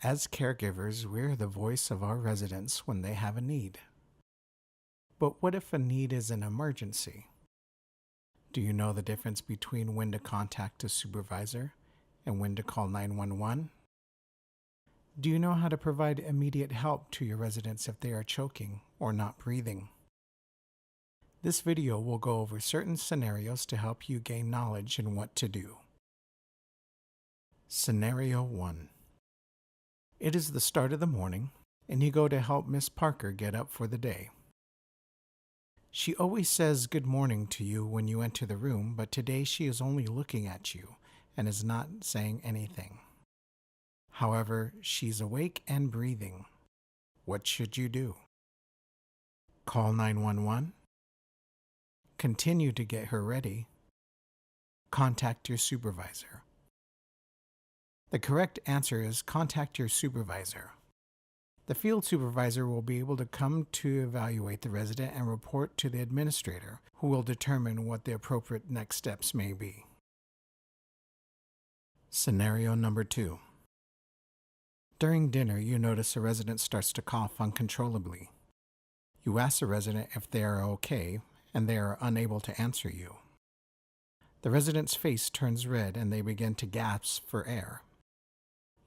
As caregivers, we're the voice of our residents when they have a need. But what if a need is an emergency? Do you know the difference between when to contact a supervisor and when to call 911? Do you know how to provide immediate help to your residents if they are choking or not breathing? This video will go over certain scenarios to help you gain knowledge in what to do. Scenario 1. It is the start of the morning, and you go to help Miss Parker get up for the day. She always says good morning to you when you enter the room, but today she is only looking at you and is not saying anything. However, she's awake and breathing. What should you do? Call 911? Continue to get her ready. Contact your supervisor. The correct answer is contact your supervisor. The field supervisor will be able to come to evaluate the resident and report to the administrator, who will determine what the appropriate next steps may be. Scenario number 2. During dinner, you notice a resident starts to cough uncontrollably. You ask the resident if they are okay, and they are unable to answer you. The resident's face turns red and they begin to gasp for air.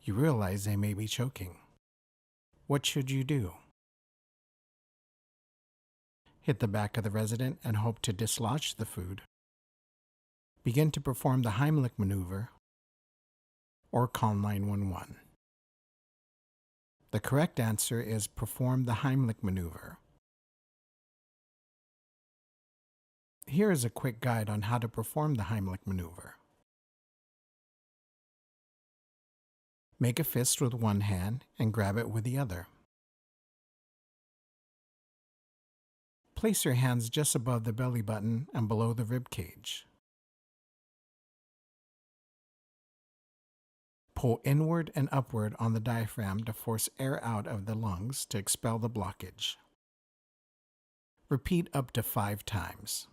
You realize they may be choking. What should you do? Hit the back of the resident and hope to dislodge the food. Begin to perform the Heimlich maneuver, or call 911. The correct answer is perform the Heimlich maneuver. Here is a quick guide on how to perform the Heimlich maneuver. Make a fist with one hand and grab it with the other. Place your hands just above the belly button and below the rib cage. Pull inward and upward on the diaphragm to force air out of the lungs to expel the blockage. Repeat up to 5 times.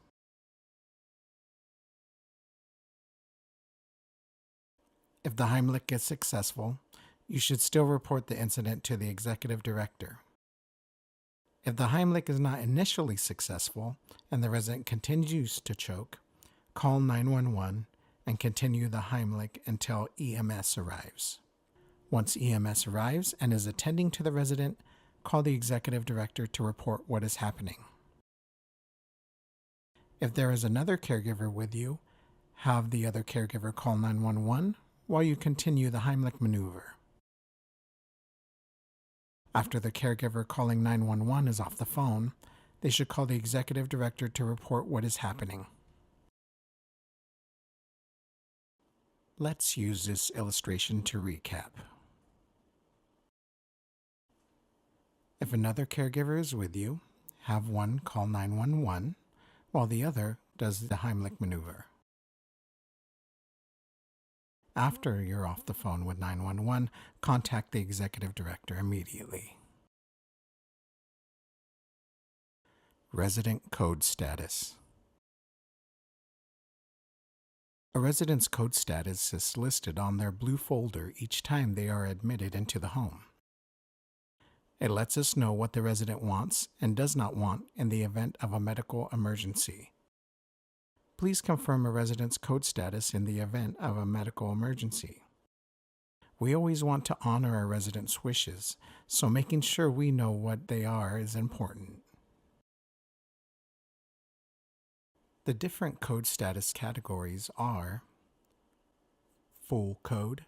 If the Heimlich is successful, you should still report the incident to the executive director. If the Heimlich is not initially successful and the resident continues to choke, call 911 and continue the Heimlich until EMS arrives. Once EMS arrives and is attending to the resident, call the executive director to report what is happening. If there is another caregiver with you, have the other caregiver call 911 while you continue the Heimlich maneuver. After the caregiver calling 911 is off the phone, they should call the executive director to report what is happening. Let's use this illustration to recap. If another caregiver is with you, have one call 911 while the other does the Heimlich maneuver. After you're off the phone with 911, contact the executive director immediately. Resident code status. A resident's code status is listed on their blue folder each time they are admitted into the home. It lets us know what the resident wants and does not want in the event of a medical emergency. Please confirm a resident's code status in the event of a medical emergency. We always want to honor our residents' wishes, so making sure we know what they are is important. The different code status categories are full code.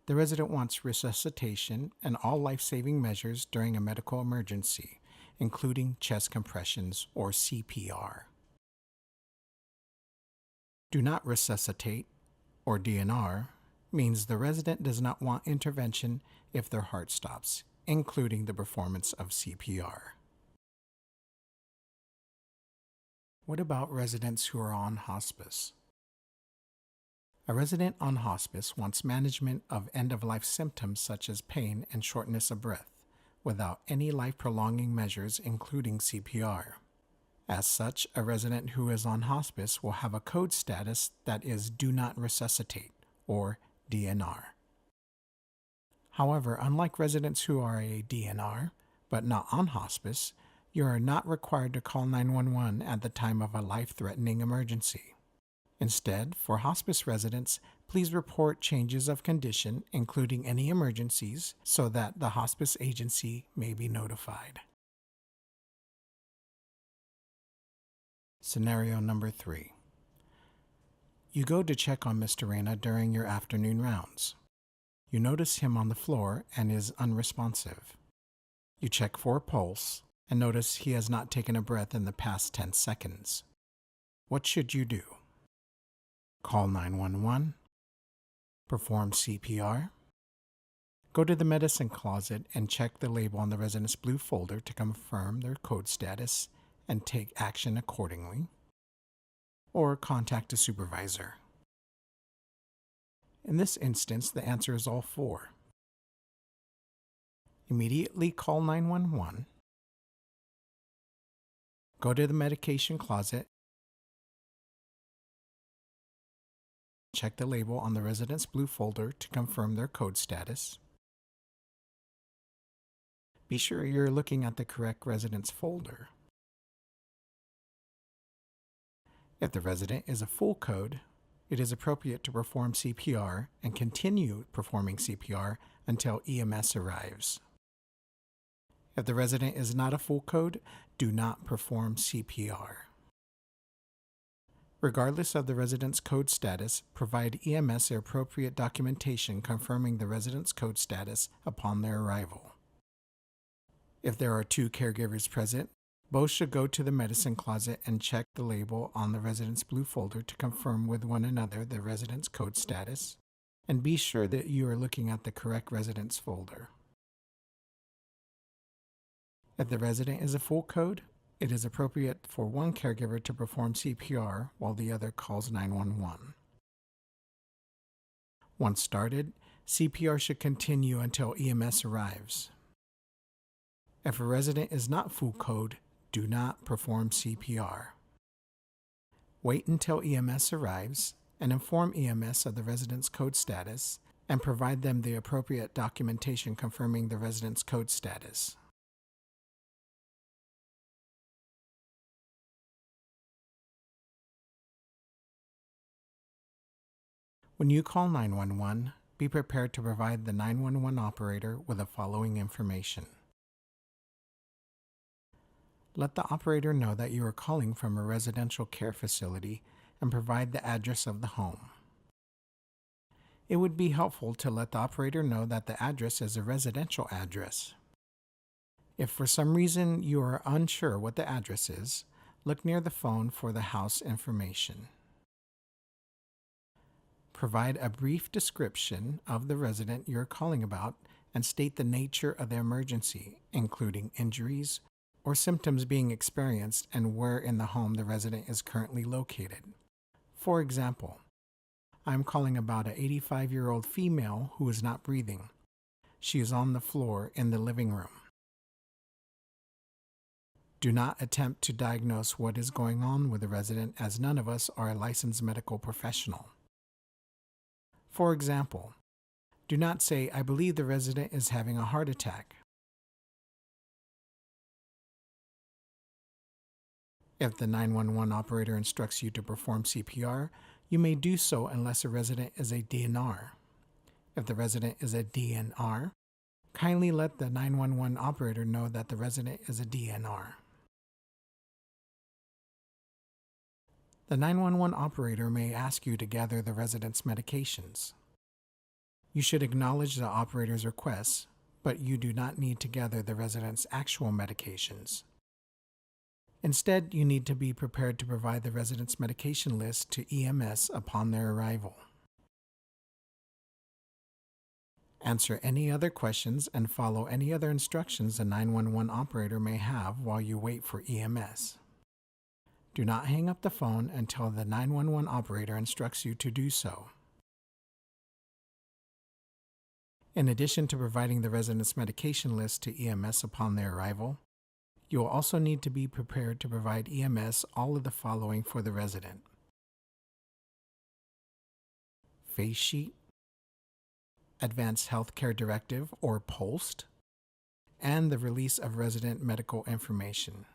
The resident wants resuscitation and all life-saving measures during a medical emergency, including chest compressions or CPR. Do not resuscitate, or DNR, means the resident does not want intervention if their heart stops, including the performance of CPR. What about residents who are on hospice? A resident on hospice wants management of end-of-life symptoms such as pain and shortness of breath, without any life-prolonging measures including CPR. As such, a resident who is on hospice will have a code status that is Do Not Resuscitate, or DNR. However, unlike residents who are a DNR, but not on hospice, you are not required to call 911 at the time of a life-threatening emergency. Instead, for hospice residents, please report changes of condition, including any emergencies, so that the hospice agency may be notified. Scenario number 3. You go to check on Mr. Reyna during your afternoon rounds. You notice him on the floor and is unresponsive. You check for a pulse and notice he has not taken a breath in the past 10 seconds. What should you do? Call 911, perform CPR, go to the medicine closet and check the label on the resident's blue folder to confirm their code status and take action accordingly, or contact a supervisor. In this instance, the answer is all 4. Immediately call 911, go to the medication closet, check the label on the resident's blue folder to confirm their code status. Be sure you're looking at the correct resident's folder. If the resident is a full code, it is appropriate to perform CPR and continue performing CPR until EMS arrives. If the resident is not a full code, do not perform CPR. Regardless of the resident's code status, provide EMS the appropriate documentation confirming the resident's code status upon their arrival. If there are 2 caregivers present, both should go to the medicine closet and check the label on the resident's blue folder to confirm with one another the resident's code status, and be sure that you are looking at the correct resident's folder. If the resident is a full code, it is appropriate for one caregiver to perform CPR while the other calls 911. Once started, CPR should continue until EMS arrives. If a resident is not full code, do not perform CPR. Wait until EMS arrives and inform EMS of the resident's code status and provide them the appropriate documentation confirming the resident's code status. When you call 911, be prepared to provide the 911 operator with the following information. Let the operator know that you are calling from a residential care facility and provide the address of the home. It would be helpful to let the operator know that the address is a residential address. If for some reason you are unsure what the address is, look near the phone for the house information. Provide a brief description of the resident you're calling about and state the nature of the emergency, including injuries or symptoms being experienced and where in the home the resident is currently located. For example, I'm calling about an 85-year-old female who is not breathing. She is on the floor in the living room. Do not attempt to diagnose what is going on with the resident, as none of us are a licensed medical professional. For example, do not say, "I believe the resident is having a heart attack." If the 911 operator instructs you to perform CPR, you may do so unless a resident is a DNR. If the resident is a DNR, kindly let the 911 operator know that the resident is a DNR. The 911 operator may ask you to gather the resident's medications. You should acknowledge the operator's requests, but you do not need to gather the resident's actual medications. Instead, you need to be prepared to provide the resident's medication list to EMS upon their arrival. Answer any other questions and follow any other instructions the 911 operator may have while you wait for EMS. Do not hang up the phone until the 911 operator instructs you to do so. In addition to providing the resident's medication list to EMS upon their arrival, you will also need to be prepared to provide EMS all of the following for the resident: face sheet, Advanced Healthcare Directive, or POLST, and the release of resident medical information.